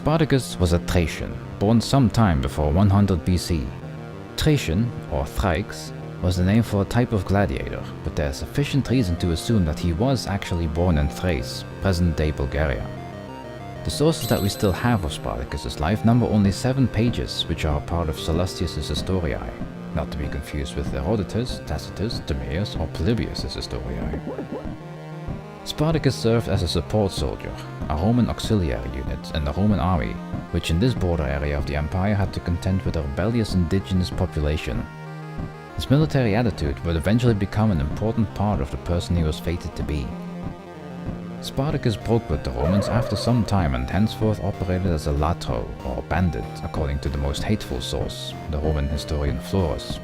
Spartacus was a Thracian, born sometime before 100 BC. Thracian, or Thrax, was the name for a type of gladiator, but there is sufficient reason to assume that he was actually born in Thrace, present-day Bulgaria. The sources that we still have of Spartacus' life number only 7 pages, which are part of Sallustius' Historiae, not to be confused with Herodotus, Tacitus, Timaeus, or Polybius' Historiae. Spartacus served as a support soldier, a Roman auxiliary unit in the Roman army, which in this border area of the empire had to contend with a rebellious indigenous population. His military attitude would eventually become an important part of the person he was fated to be. Spartacus broke with the Romans after some time and henceforth operated as a latro, or bandit, according to the most hateful source, the Roman historian Florus,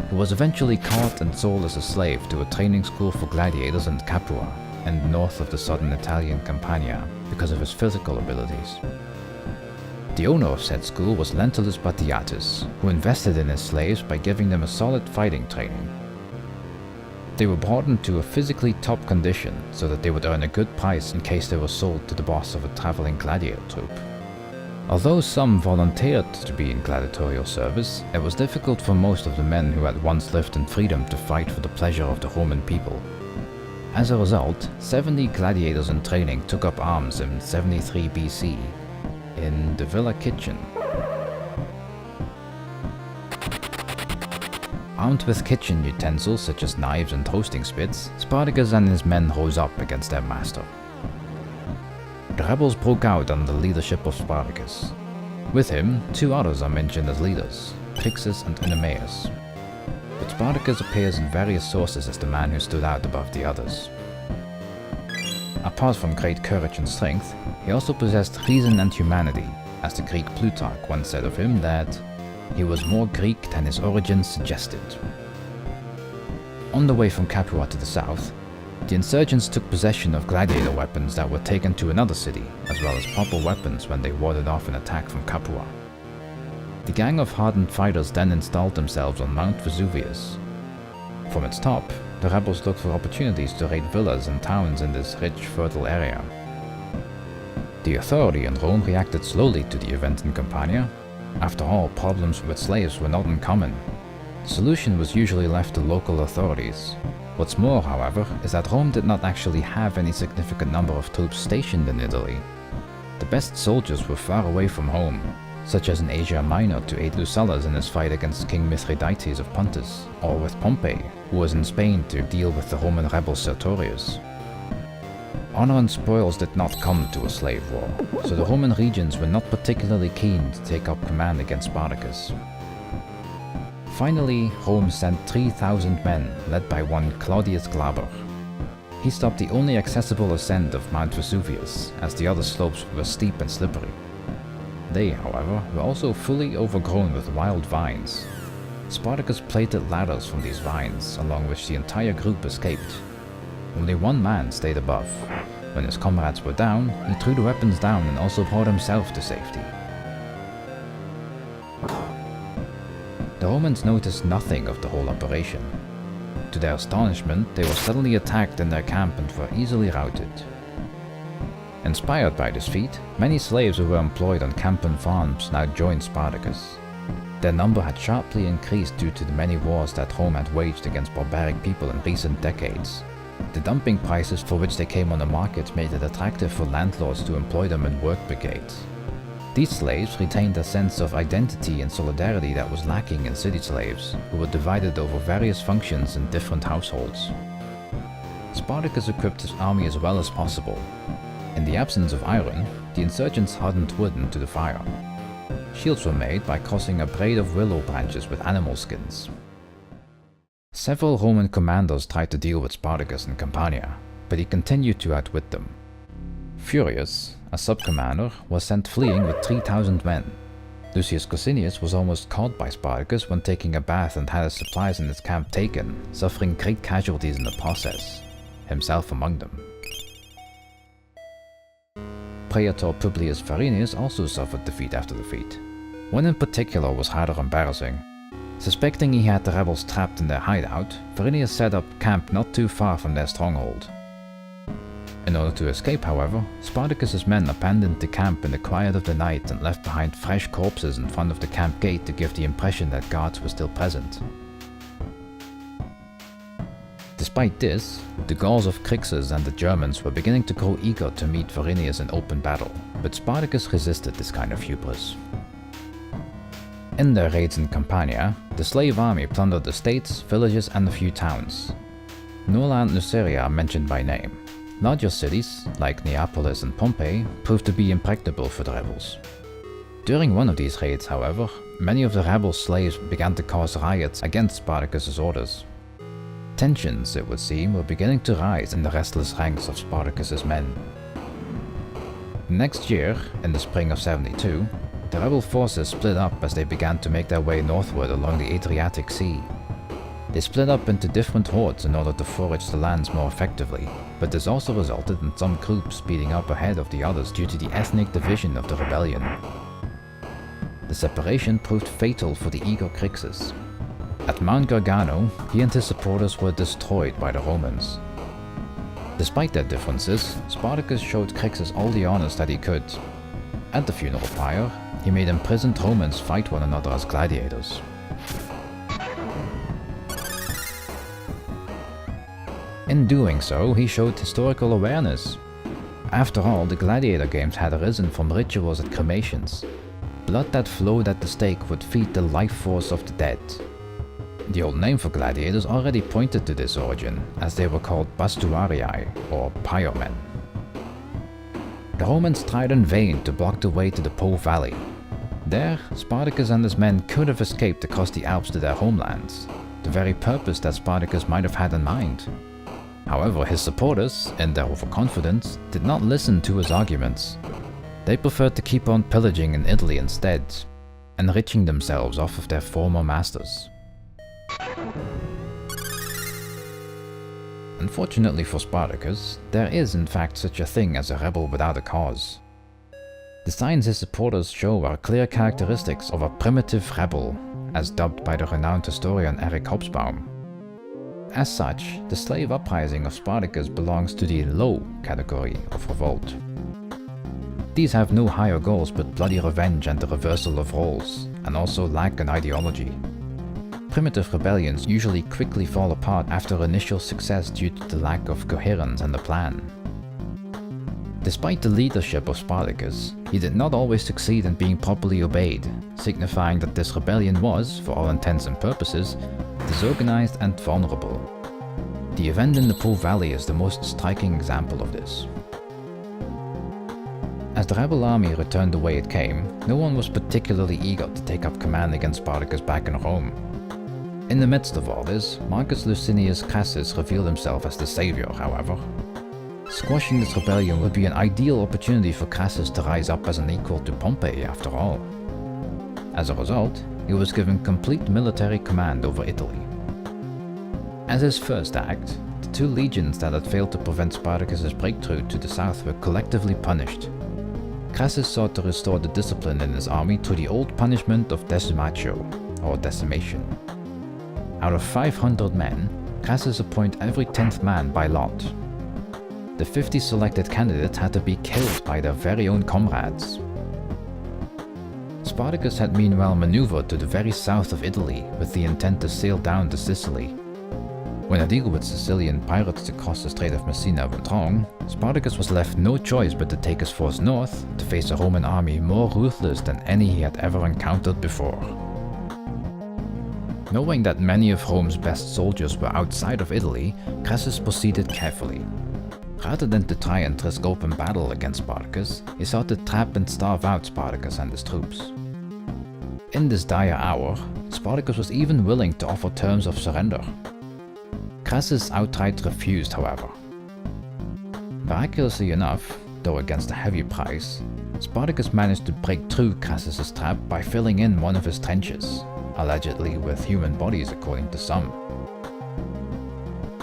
who was eventually caught and sold as a slave to a training school for gladiators in Capua, and north of the southern Italian Campania, because of his physical abilities. The owner of said school was Lentulus Batiatus, who invested in his slaves by giving them a solid fighting training. They were brought into a physically top condition so that they would earn a good price in case they were sold to the boss of a traveling gladiator troupe. Although some volunteered to be in gladiatorial service, it was difficult for most of the men who had once lived in freedom to fight for the pleasure of the Roman people. As a result, 70 gladiators in training took up arms in 73 BC in the Villa Kitchen. Armed with kitchen utensils such as knives and toasting spits, Spartacus and his men rose up against their master. The rebels broke out under the leadership of Spartacus. With him, 2 others are mentioned as leaders, Crassus and Eunomaus. But Spartacus appears in various sources as the man who stood out above the others. Apart from great courage and strength, he also possessed reason and humanity, as the Greek Plutarch once said of him that he was more Greek than his origins suggested. On the way from Capua to the south, the insurgents took possession of gladiator weapons that were taken to another city, as well as proper weapons when they warded off an attack from Capua. The gang of hardened fighters then installed themselves on Mount Vesuvius. From its top, the rebels looked for opportunities to raid villas and towns in this rich, fertile area. The authority in Rome reacted slowly to the event in Campania. After all, problems with slaves were not uncommon. The solution was usually left to local authorities. What's more, however, is that Rome did not actually have any significant number of troops stationed in Italy. The best soldiers were far away from home, such as in Asia Minor to aid Lucullus in his fight against King Mithridates of Pontus, or with Pompey, who was in Spain to deal with the Roman rebel Sertorius. Honor and spoils did not come to a slave war, so the Roman legions were not particularly keen to take up command against Spartacus. Finally, Rome sent 3,000 men, led by one Claudius Glaber. He stopped the only accessible ascent of Mount Vesuvius, as the other slopes were steep and slippery. They, however, were also fully overgrown with wild vines. Spartacus planted ladders from these vines, along which the entire group escaped. Only one man stayed above. When his comrades were down, he threw the weapons down and also brought himself to safety. The Romans noticed nothing of the whole operation. To their astonishment, they were suddenly attacked in their camp and were easily routed. Inspired by this feat, many slaves who were employed on Campan farms now joined Spartacus. Their number had sharply increased due to the many wars that Rome had waged against barbaric people in recent decades. The dumping prices for which they came on the market made it attractive for landlords to employ them in work brigades. These slaves retained a sense of identity and solidarity that was lacking in city slaves, who were divided over various functions in different households. Spartacus equipped his army as well as possible. In the absence of iron, the insurgents hardened wood into the fire. Shields were made by crossing a braid of willow branches with animal skins. Several Roman commanders tried to deal with Spartacus in Campania, but he continued to outwit them. Furious, a sub-commander, was sent fleeing with 3,000 men. Lucius Cosinius was almost caught by Spartacus when taking a bath and had his supplies in his camp taken, suffering great casualties in the process, himself among them. Praetor Publius Varinius also suffered defeat after defeat. One in particular was rather embarrassing. Suspecting he had the rebels trapped in their hideout, Varinius set up camp not too far from their stronghold. In order to escape, however, Spartacus's men abandoned the camp in the quiet of the night and left behind fresh corpses in front of the camp gate to give the impression that guards were still present. Despite this, the Gauls of Crassus and the Germans were beginning to grow eager to meet Varinius in open battle, but Spartacus resisted this kind of hubris. In their raids in Campania, the slave army plundered estates, villages and a few towns. Nola and Nuceria are mentioned by name. Larger cities, like Neapolis and Pompeii, proved to be impregnable for the rebels. During one of these raids, however, many of the rebel slaves began to cause riots against Spartacus's orders. Tensions, it would seem, were beginning to rise in the restless ranks of Spartacus's men. The next year, in the spring of 72, the rebel forces split up as they began to make their way northward along the Adriatic Sea. They split up into different hordes in order to forage the lands more effectively, but this also resulted in some groups speeding up ahead of the others due to the ethnic division of the rebellion. The separation proved fatal for the eager Crassus. At Mount Gargano, he and his supporters were destroyed by the Romans. Despite their differences, Spartacus showed Crassus all the honors that he could. At the funeral pyre, he made imprisoned Romans fight one another as gladiators. In doing so, he showed historical awareness. After all, the gladiator games had arisen from rituals at cremations. Blood that flowed at the stake would feed the life force of the dead. The old name for gladiators already pointed to this origin, as they were called bastuarii, or pyromen. The Romans tried in vain to block the way to the Po Valley. There, Spartacus and his men could have escaped across the Alps to their homelands, the very purpose that Spartacus might have had in mind. However, his supporters, in their overconfidence, did not listen to his arguments. They preferred to keep on pillaging in Italy instead, enriching themselves off of their former masters. Unfortunately for Spartacus, there is in fact such a thing as a rebel without a cause. The signs his supporters show are clear characteristics of a primitive rebel, as dubbed by the renowned historian Eric Hobsbawm. As such, the slave uprising of Spartacus belongs to the low category of revolt. These have no higher goals but bloody revenge and the reversal of roles, and also lack an ideology. Primitive rebellions usually quickly fall apart after initial success due to the lack of coherence and a plan. Despite the leadership of Spartacus, he did not always succeed in being properly obeyed, signifying that this rebellion was, for all intents and purposes, disorganized and vulnerable. The event in the Po Valley is the most striking example of this. As the rebel army returned the way it came, no one was particularly eager to take up command against Spartacus back in Rome. In the midst of all this, Marcus Licinius Crassus revealed himself as the savior, however. Squashing this rebellion would be an ideal opportunity for Crassus to rise up as an equal to Pompey after all. As a result, he was given complete military command over Italy. As his first act, the two legions that had failed to prevent Spartacus's breakthrough to the south were collectively punished. Crassus sought to restore the discipline in his army through the old punishment of decimatio, or decimation. Out of 500 men, Crassus appointed every 10th man by lot. The 50 selected candidates had to be killed by their very own comrades. Spartacus had meanwhile maneuvered to the very south of Italy with the intent to sail down to Sicily. When a deal with Sicilian pirates to cross the Strait of Messina went wrong, Spartacus was left no choice but to take his force north to face a Roman army more ruthless than any he had ever encountered before. Knowing that many of Rome's best soldiers were outside of Italy, Crassus proceeded carefully. Rather than to try and risk open battle against Spartacus, he sought to trap and starve out Spartacus and his troops. In this dire hour, Spartacus was even willing to offer terms of surrender. Crassus outright refused, however. Miraculously enough, though against a heavy price, Spartacus managed to break through Crassus's trap by filling in one of his trenches, allegedly with human bodies according to some.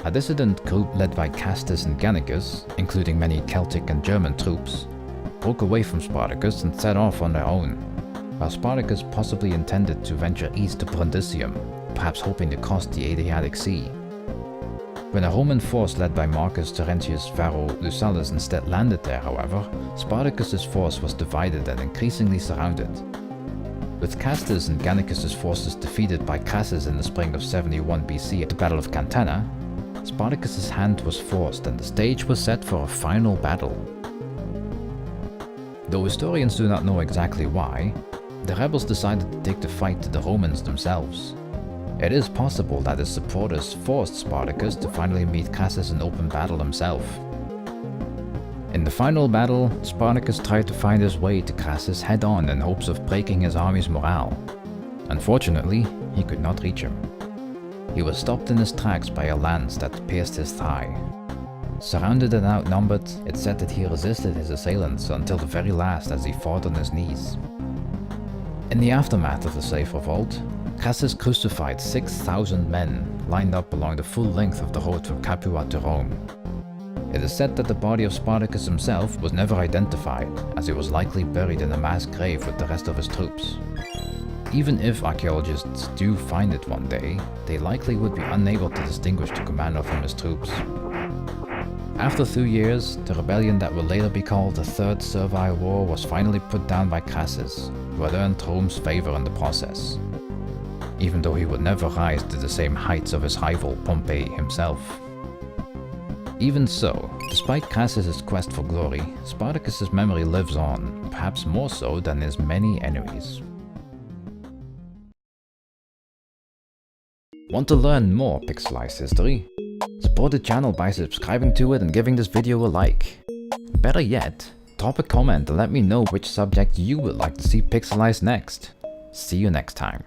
A dissident group led by Candacis and Candacis, including many Celtic and German troops, broke away from Spartacus and set off on their own, while Spartacus possibly intended to venture east to Brundisium, perhaps hoping to cross the Adriatic Sea. When a Roman force led by Marcus Terentius Varro Lucullus instead landed there, however, Spartacus's force was divided and increasingly surrounded. With Castus and Candacis' forces defeated by Crassus in the spring of 71 BC at the Battle of Cantana, Spartacus's hand was forced and the stage was set for a final battle. Though historians do not know exactly why, the rebels decided to take the fight to the Romans themselves. It is possible that his supporters forced Spartacus to finally meet Crassus in open battle himself. In the final battle, Spartacus tried to find his way to Crassus head-on in hopes of breaking his army's morale. Unfortunately, he could not reach him. He was stopped in his tracks by a lance that pierced his thigh. Surrounded and outnumbered, it's said that he resisted his assailants until the very last as he fought on his knees. In the aftermath of the slave revolt, Crassus crucified 6,000 men lined up along the full length of the road from Capua to Rome. It is said that the body of Spartacus himself was never identified, as he was likely buried in a mass grave with the rest of his troops. Even if archaeologists do find it one day, they likely would be unable to distinguish the commander from his troops. After 2 years, the rebellion that will later be called the Third Servile War was finally put down by Crassus, who had earned Rome's favor in the process, even though he would never rise to the same heights of his rival Pompey himself. Even so, despite Crassus' quest for glory, Spartacus' memory lives on, perhaps more so than his many enemies. Want to learn more pixelized history? Support the channel by subscribing to it and giving this video a like. Better yet, drop a comment and let me know which subject you would like to see pixelized next. See you next time.